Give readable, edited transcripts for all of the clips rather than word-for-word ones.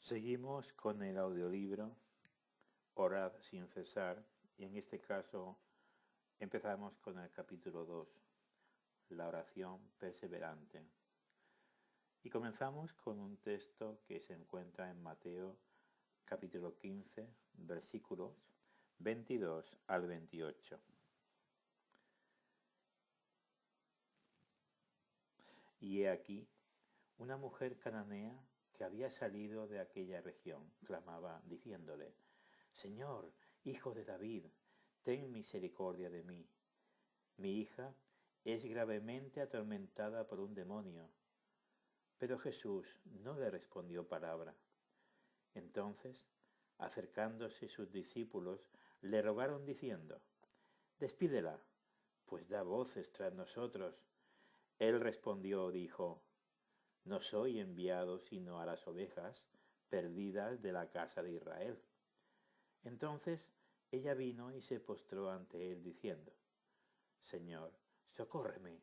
Seguimos con el audiolibro Orad sin cesar y en este caso empezamos con el capítulo 2, la oración perseverante. Y comenzamos con un texto que se encuentra en Mateo capítulo 15, versículos 22 al 28. Y he aquí, una mujer cananea que había salido de aquella región clamaba diciéndole: Señor, hijo de David, ten misericordia de mí. Mi hija es gravemente atormentada por un demonio. Pero Jesús no le respondió palabra. Entonces, acercándose sus discípulos, le rogaron diciendo: Despídela, pues da voces tras nosotros. Él respondió, dijo: No soy enviado sino a las ovejas perdidas de la casa de Israel. Entonces ella vino y se postró ante él diciendo: Señor, socórreme.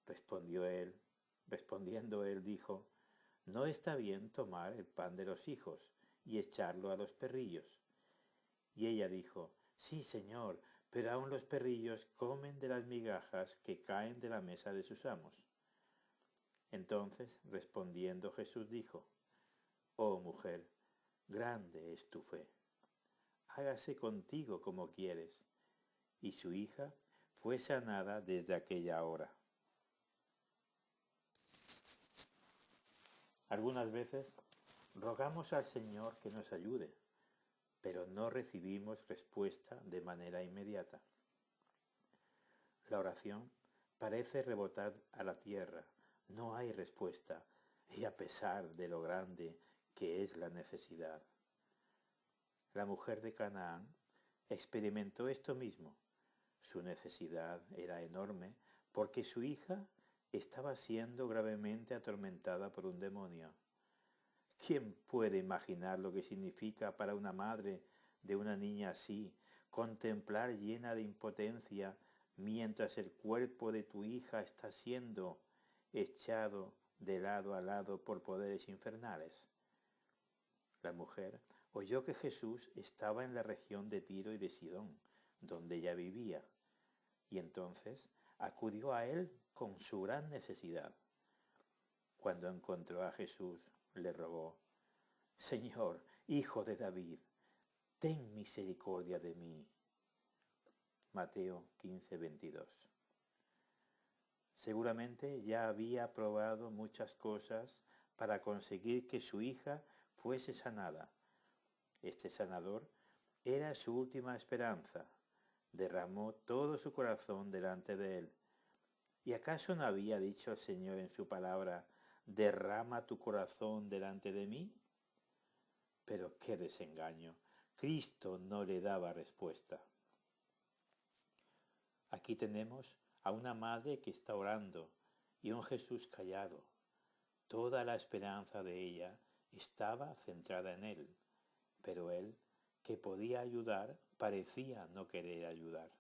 Respondiendo él dijo: No está bien tomar el pan de los hijos y echarlo a los perrillos. Y ella dijo: Sí, Señor, pero aun los perrillos comen de las migajas que caen de la mesa de sus amos. Entonces, respondiendo Jesús dijo: Oh mujer, grande es tu fe. Hágase contigo como quieres. Y su hija fue sanada desde aquella hora. Algunas veces rogamos al Señor que nos ayude, pero no recibimos respuesta de manera inmediata. La oración parece rebotar a la tierra, no hay respuesta, y a pesar de lo grande que es la necesidad. La mujer de Canaán experimentó esto mismo. Su necesidad era enorme porque su hija estaba siendo gravemente atormentada por un demonio. ¿Quién puede imaginar lo que significa para una madre de una niña así contemplar llena de impotencia mientras el cuerpo de tu hija está siendo echado de lado a lado por poderes infernales? La mujer oyó que Jesús estaba en la región de Tiro y de Sidón, donde ella vivía, y entonces acudió a él con su gran necesidad. Cuando encontró a Jesús, le rogó: Señor, hijo de David, ten misericordia de mí. Mateo 15:22. Seguramente ya había probado muchas cosas para conseguir que su hija fuese sanada. Este sanador era su última esperanza. Derramó todo su corazón delante de él. ¿Y acaso no había dicho el Señor en su palabra: derrama tu corazón delante de mí? Pero qué desengaño. Cristo no le daba respuesta. Aquí tenemos a una madre que está orando y un Jesús callado. Toda la esperanza de ella estaba centrada en él, pero él, que podía ayudar, parecía no querer ayudar.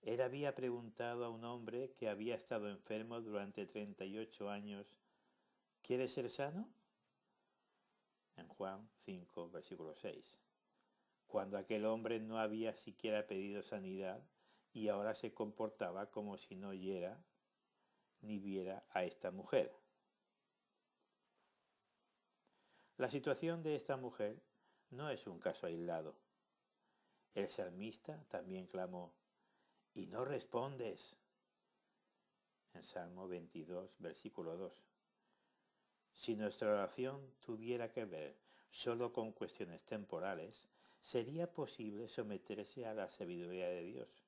Él había preguntado a un hombre que había estado enfermo durante 38 años: ¿quieres ser sano? En Juan 5, versículo 6. Cuando aquel hombre no había siquiera pedido sanidad y ahora se comportaba como si no oyera ni viera a esta mujer. La situación de esta mujer no es un caso aislado. El salmista también clamó: «Y no respondes», en Salmo 22, versículo 2. Si nuestra oración tuviera que ver solo con cuestiones temporales, sería posible someterse a la sabiduría de Dios.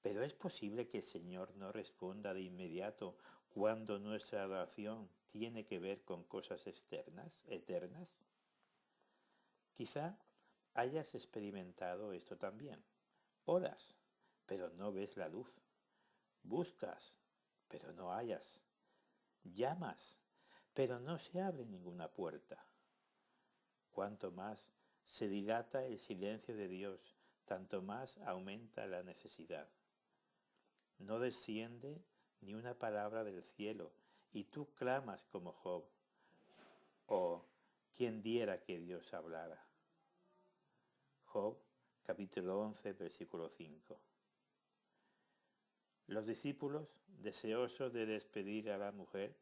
Pero ¿es posible que el Señor no responda de inmediato cuando nuestra oración tiene que ver con cosas externas, eternas? Quizá hayas experimentado esto también. Oras, pero no ves la luz. Buscas, pero no hallas. Llamas, pero no se abre ninguna puerta. Cuanto más se dilata el silencio de Dios, tanto más aumenta la necesidad. No desciende ni una palabra del cielo, y tú clamas como Job: «Oh, quien diera que Dios hablara. Job, capítulo 11, versículo 5. Los discípulos, deseosos de despedir a la mujer,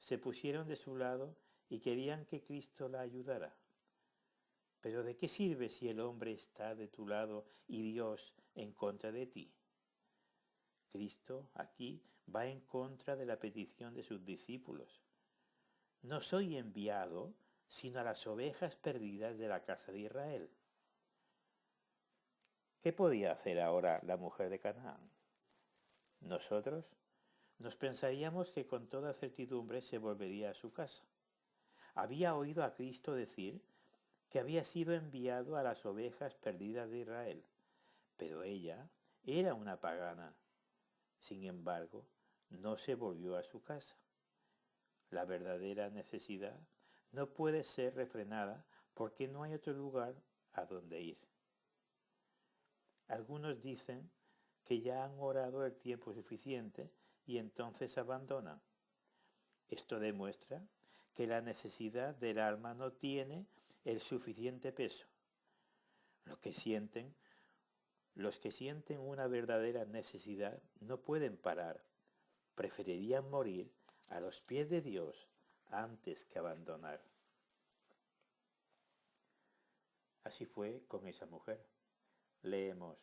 se pusieron de su lado y querían que Cristo la ayudara. Pero ¿de qué sirve si el hombre está de tu lado y Dios en contra de ti? Cristo aquí va en contra de la petición de sus discípulos. No soy enviado sino a las ovejas perdidas de la casa de Israel. ¿Qué podía hacer ahora la mujer de Canaán? Nosotros nos pensaríamos que con toda certidumbre se volvería a su casa. Había oído a Cristo decir que había sido enviado a las ovejas perdidas de Israel, pero ella era una pagana. Sin embargo, no se volvió a su casa. La verdadera necesidad no puede ser refrenada porque no hay otro lugar a donde ir. Algunos dicen que ya han orado el tiempo suficiente y entonces abandonan. Esto demuestra que la necesidad del alma no tiene el suficiente peso. Los que sienten una verdadera necesidad no pueden parar. Preferirían morir a los pies de Dios antes que abandonar. Así fue con esa mujer. Leemos: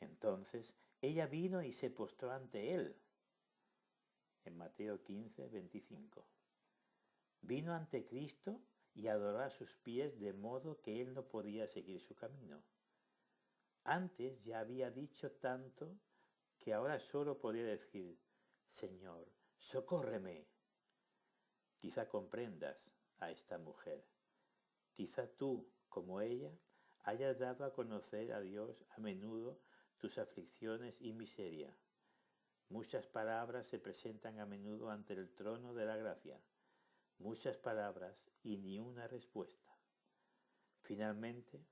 entonces ella vino y se postró ante él. En Mateo 15, 25. Vino ante Cristo y adoró a sus pies de modo que él no podía seguir su camino. Antes ya había dicho tanto que ahora solo podía decir: Señor, socórreme. Quizá comprendas a esta mujer. Quizá tú, como ella, hayas dado a conocer a Dios a menudo tus aflicciones y miseria. Muchas palabras se presentan a menudo ante el trono de la gracia. Muchas palabras y ni una respuesta. Finalmente,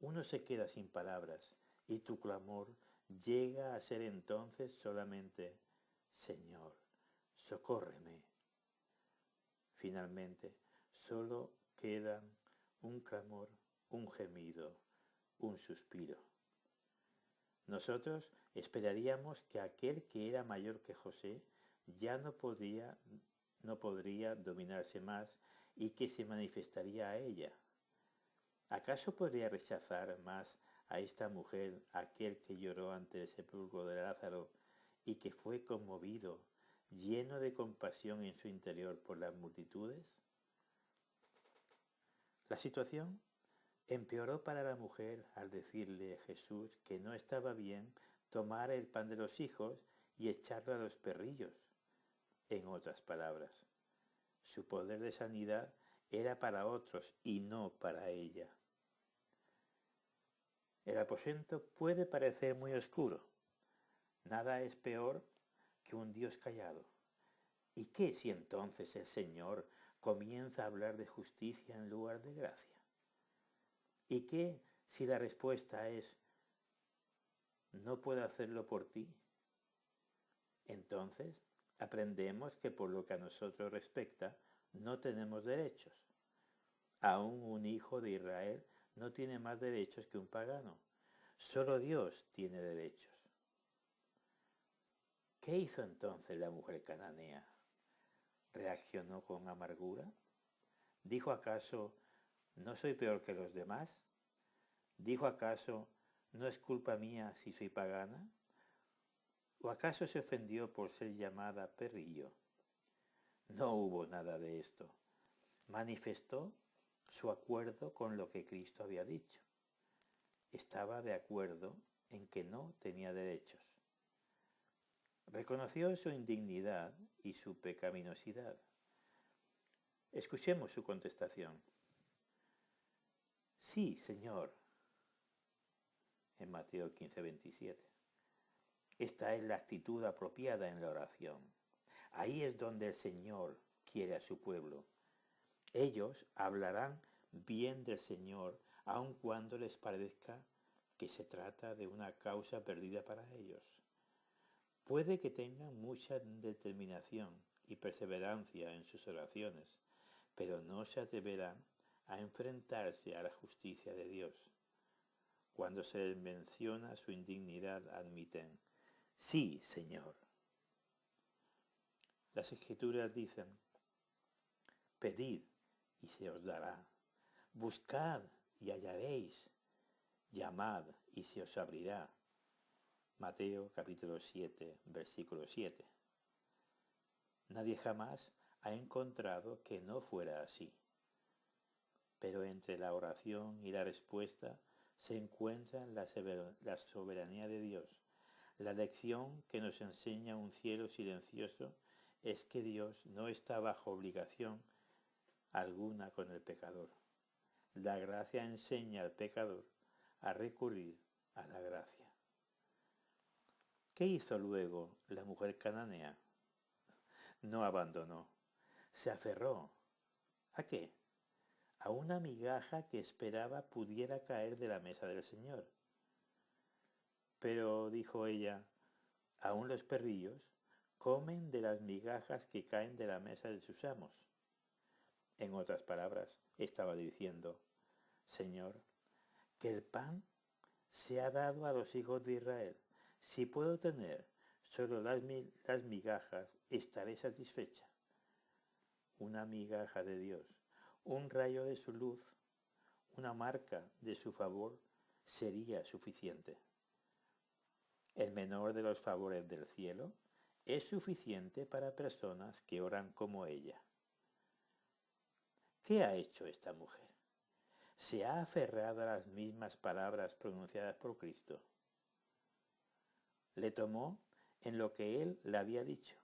uno se queda sin palabras y tu clamor llega a ser entonces solamente: Señor, socórreme. Finalmente, solo quedan un clamor, un gemido, un suspiro. Nosotros esperaríamos que aquel que era mayor que José ya no podría dominarse más y que se manifestaría a ella. ¿Acaso podría rechazar más a esta mujer aquel que lloró ante el sepulcro de Lázaro y que fue conmovido, lleno de compasión en su interior por las multitudes? La situación empeoró para la mujer al decirle a Jesús que no estaba bien tomar el pan de los hijos y echarlo a los perrillos. En otras palabras, su poder de sanidad era para otros y no para ella. El aposento puede parecer muy oscuro. Nada es peor que un Dios callado. ¿Y qué si entonces el Señor comienza a hablar de justicia en lugar de gracia? ¿Y qué si la respuesta es: no puedo hacerlo por ti? Entonces aprendemos que por lo que a nosotros respecta, no tenemos derechos. Aún un hijo de Israel no tiene más derechos que un pagano. Solo Dios tiene derechos. ¿Qué hizo entonces la mujer cananea? ¿Reaccionó con amargura? ¿Dijo acaso: no soy peor que los demás? ¿Dijo acaso: no es culpa mía si soy pagana? ¿O acaso se ofendió por ser llamada perrillo? No hubo nada de esto. Manifestó su acuerdo con lo que Cristo había dicho. Estaba de acuerdo en que no tenía derechos. Reconoció su indignidad y su pecaminosidad. Escuchemos su contestación. Sí, Señor. En Mateo 15, 27. Esta es la actitud apropiada en la oración. Ahí es donde el Señor quiere a su pueblo. Ellos hablarán bien del Señor, aun cuando les parezca que se trata de una causa perdida para ellos. Puede que tengan mucha determinación y perseverancia en sus oraciones, pero no se atreverán a enfrentarse a la justicia de Dios. Cuando se les menciona su indignidad, admiten: sí, Señor. Las Escrituras dicen: pedid y se os dará, buscad y hallaréis, llamad y se os abrirá. Mateo capítulo 7, versículo 7. Nadie jamás ha encontrado que no fuera así. Pero entre la oración y la respuesta se encuentra la soberanía de Dios. La lección que nos enseña un cielo silencioso es que Dios no está bajo obligación alguna con el pecador. La gracia enseña al pecador a recurrir a la gracia. ¿Qué hizo luego la mujer cananea? No abandonó, se aferró. ¿A qué? A una migaja que esperaba pudiera caer de la mesa del Señor. Pero, dijo ella, aún los perrillos comen de las migajas que caen de la mesa de sus amos. En otras palabras, estaba diciendo: Señor, que el pan se ha dado a los hijos de Israel. Si puedo tener solo las migajas, estaré satisfecha. Una migaja de Dios, un rayo de su luz, una marca de su favor sería suficiente. El menor de los favores del cielo es suficiente para personas que oran como ella. ¿Qué ha hecho esta mujer? Se ha aferrado a las mismas palabras pronunciadas por Cristo. Le tomó en lo que él le había dicho.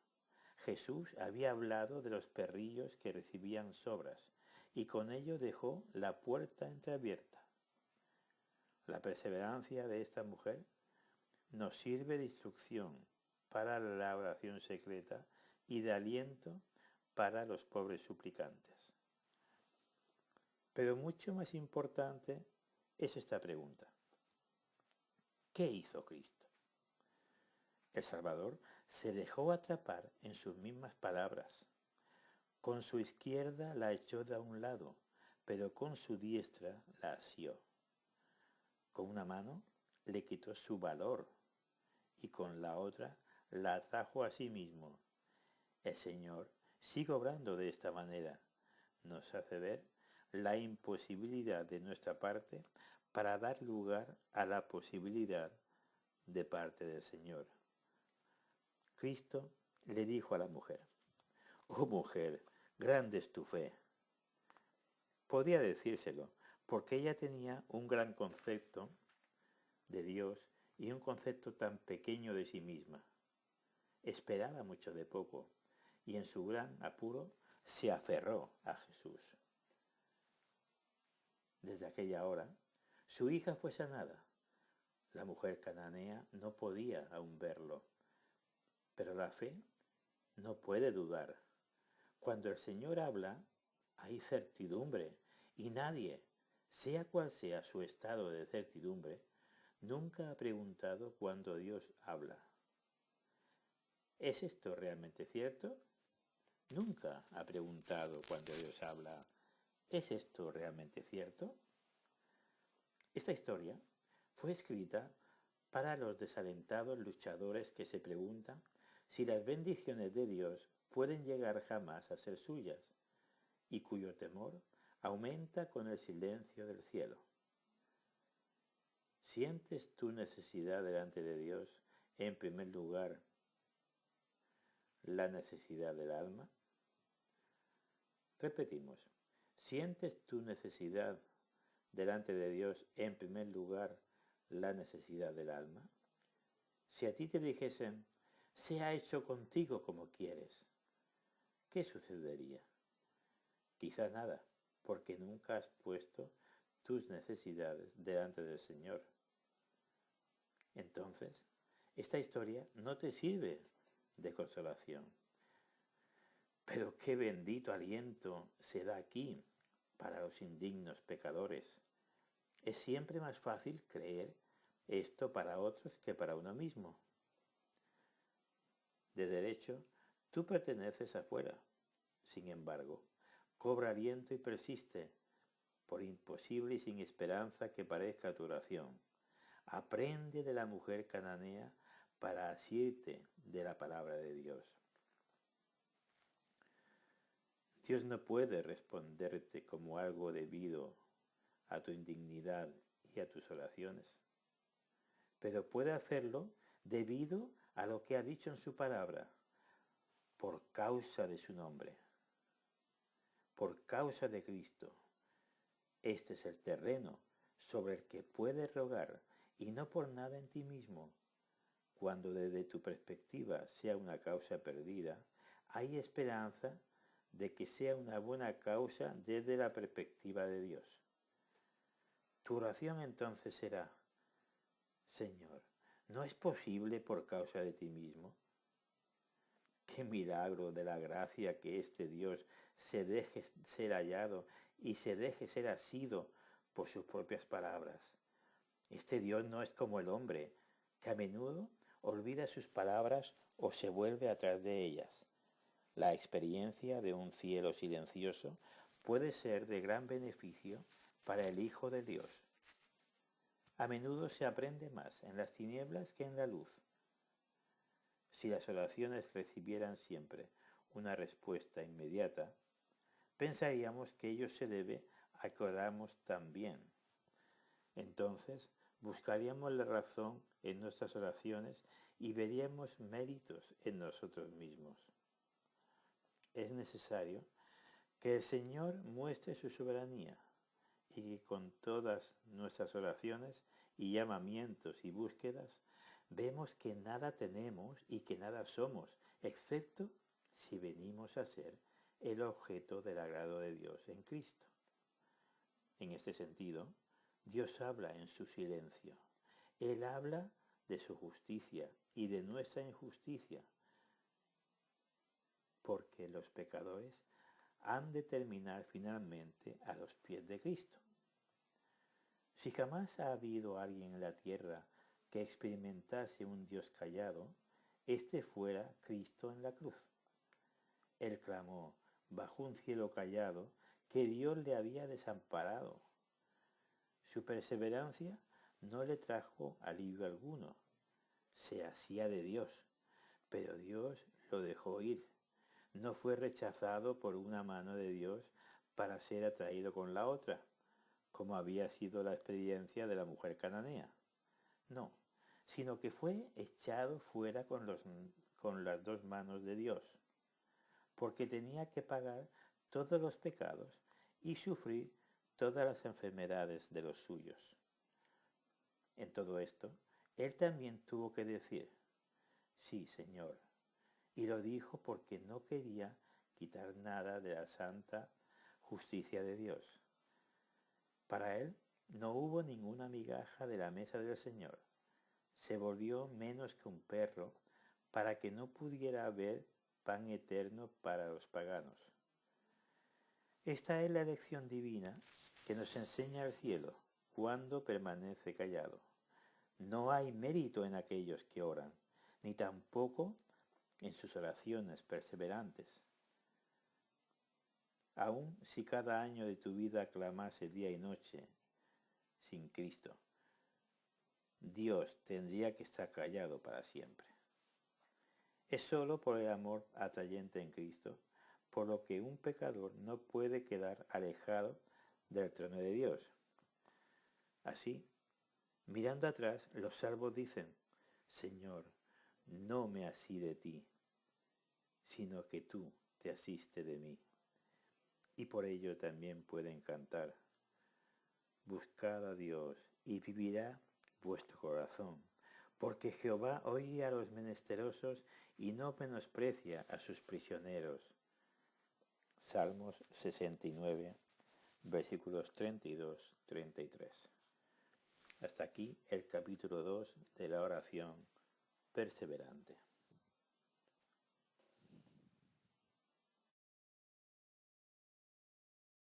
Jesús había hablado de los perrillos que recibían sobras, y con ello dejó la puerta entreabierta. La perseverancia de esta mujer nos sirve de instrucción para la oración secreta y de aliento para los pobres suplicantes. Pero mucho más importante es esta pregunta: ¿qué hizo Cristo? El Salvador se dejó atrapar en sus mismas palabras. Con su izquierda la echó de un lado, pero con su diestra la asió. Con una mano le quitó su valor y con la otra la atrajo a sí mismo. El Señor sigue obrando de esta manera. Nos hace ver la imposibilidad de nuestra parte para dar lugar a la posibilidad de parte del Señor. Cristo le dijo a la mujer: «Oh mujer, grande es tu fe». Podía decírselo, porque ella tenía un gran concepto de Dios y un concepto tan pequeño de sí misma. Esperaba mucho de poco, y en su gran apuro se aferró a Jesús. Desde aquella hora, su hija fue sanada. La mujer cananea no podía aún verlo, pero la fe no puede dudar. Cuando el Señor habla, hay certidumbre, y nadie, sea cual sea su estado de certidumbre, nunca ha preguntado cuándo Dios habla. ¿Es esto realmente cierto? Nunca ha preguntado cuándo Dios habla. ¿Es esto realmente cierto? Esta historia fue escrita para los desalentados luchadores que se preguntan si las bendiciones de Dios pueden llegar jamás a ser suyas, y cuyo temor aumenta con el silencio del cielo. ¿Sientes tu necesidad delante de Dios en primer lugar la necesidad del alma? Repetimos, ¿sientes tu necesidad delante de Dios en primer lugar la necesidad del alma? Si a ti te dijesen: «sea hecho contigo como quieres», ¿qué sucedería? Quizá nada, porque nunca has puesto tus necesidades delante del Señor. Entonces, esta historia no te sirve de consolación. Pero qué bendito aliento se da aquí para los indignos pecadores. Es siempre más fácil creer esto para otros que para uno mismo. De derecho, tú perteneces afuera. Sin embargo, Cobra aliento y persiste, por imposible y sin esperanza que parezca tu oración. Aprende de la mujer cananea para asirte de la palabra de Dios. Dios no puede responderte como algo debido a tu indignidad y a tus oraciones, pero puede hacerlo debido a lo que ha dicho en su palabra, por causa de su nombre, por causa de Cristo. Este es el terreno sobre el que puedes rogar, y no por nada en ti mismo. Cuando desde tu perspectiva sea una causa perdida, hay esperanza de que sea una buena causa desde la perspectiva de Dios. Tu oración entonces será: Señor, ¿no es posible por causa de ti mismo? Qué milagro de la gracia que este Dios se deje ser hallado y se deje ser asido por sus propias palabras. Este Dios no es como el hombre, que a menudo olvida sus palabras o se vuelve atrás de ellas. La experiencia de un cielo silencioso puede ser de gran beneficio para el Hijo de Dios. A menudo se aprende más en las tinieblas que en la luz. Si las oraciones recibieran siempre una respuesta inmediata, pensaríamos que ello se debe a que oramos tan bien. Entonces, buscaríamos la razón en nuestras oraciones y veríamos méritos en nosotros mismos. Es necesario que el Señor muestre su soberanía y que con todas nuestras oraciones y llamamientos y búsquedas vemos que nada tenemos y que nada somos, excepto si venimos a ser el objeto del agrado de Dios en Cristo. En este sentido, Dios habla en su silencio. Él habla de su justicia y de nuestra injusticia, porque los pecadores han de terminar finalmente a los pies de Cristo. Si jamás ha habido alguien en la tierra que experimentase un Dios callado, este fuera Cristo en la cruz. Él clamó bajo un cielo callado que Dios le había desamparado. Su perseverancia no le trajo alivio alguno. Se hacía de Dios, pero Dios lo dejó ir. No fue rechazado por una mano de Dios para ser atraído con la otra, como había sido la experiencia de la mujer cananea. No, sino que fue echado fuera con las dos manos de Dios, porque tenía que pagar todos los pecados y sufrir todas las enfermedades de los suyos. En todo esto, él también tuvo que decir: sí, Señor, y lo dijo porque no quería quitar nada de la santa justicia de Dios. Para él no hubo ninguna migaja de la mesa del Señor. Se volvió menos que un perro para que no pudiera haber pan eterno para los paganos. Esta es la lección divina que nos enseña el cielo cuando permanece callado. No hay mérito en aquellos que oran, ni tampoco en sus oraciones perseverantes. Aun si cada año de tu vida clamase día y noche sin Cristo, Dios tendría que estar callado para siempre. Es solo por el amor atrayente en Cristo por lo que un pecador no puede quedar alejado del trono de Dios. Así, mirando atrás, los salvos dicen: Señor, no me así de ti, sino que tú te asiste de mí. Y por ello también pueden cantar: buscad a Dios y vivirá vuestro corazón, porque Jehová oye a los menesterosos y no menosprecia a sus prisioneros. Salmos 69, versículos 32-33. Hasta aquí el capítulo 2 de la oración perseverante.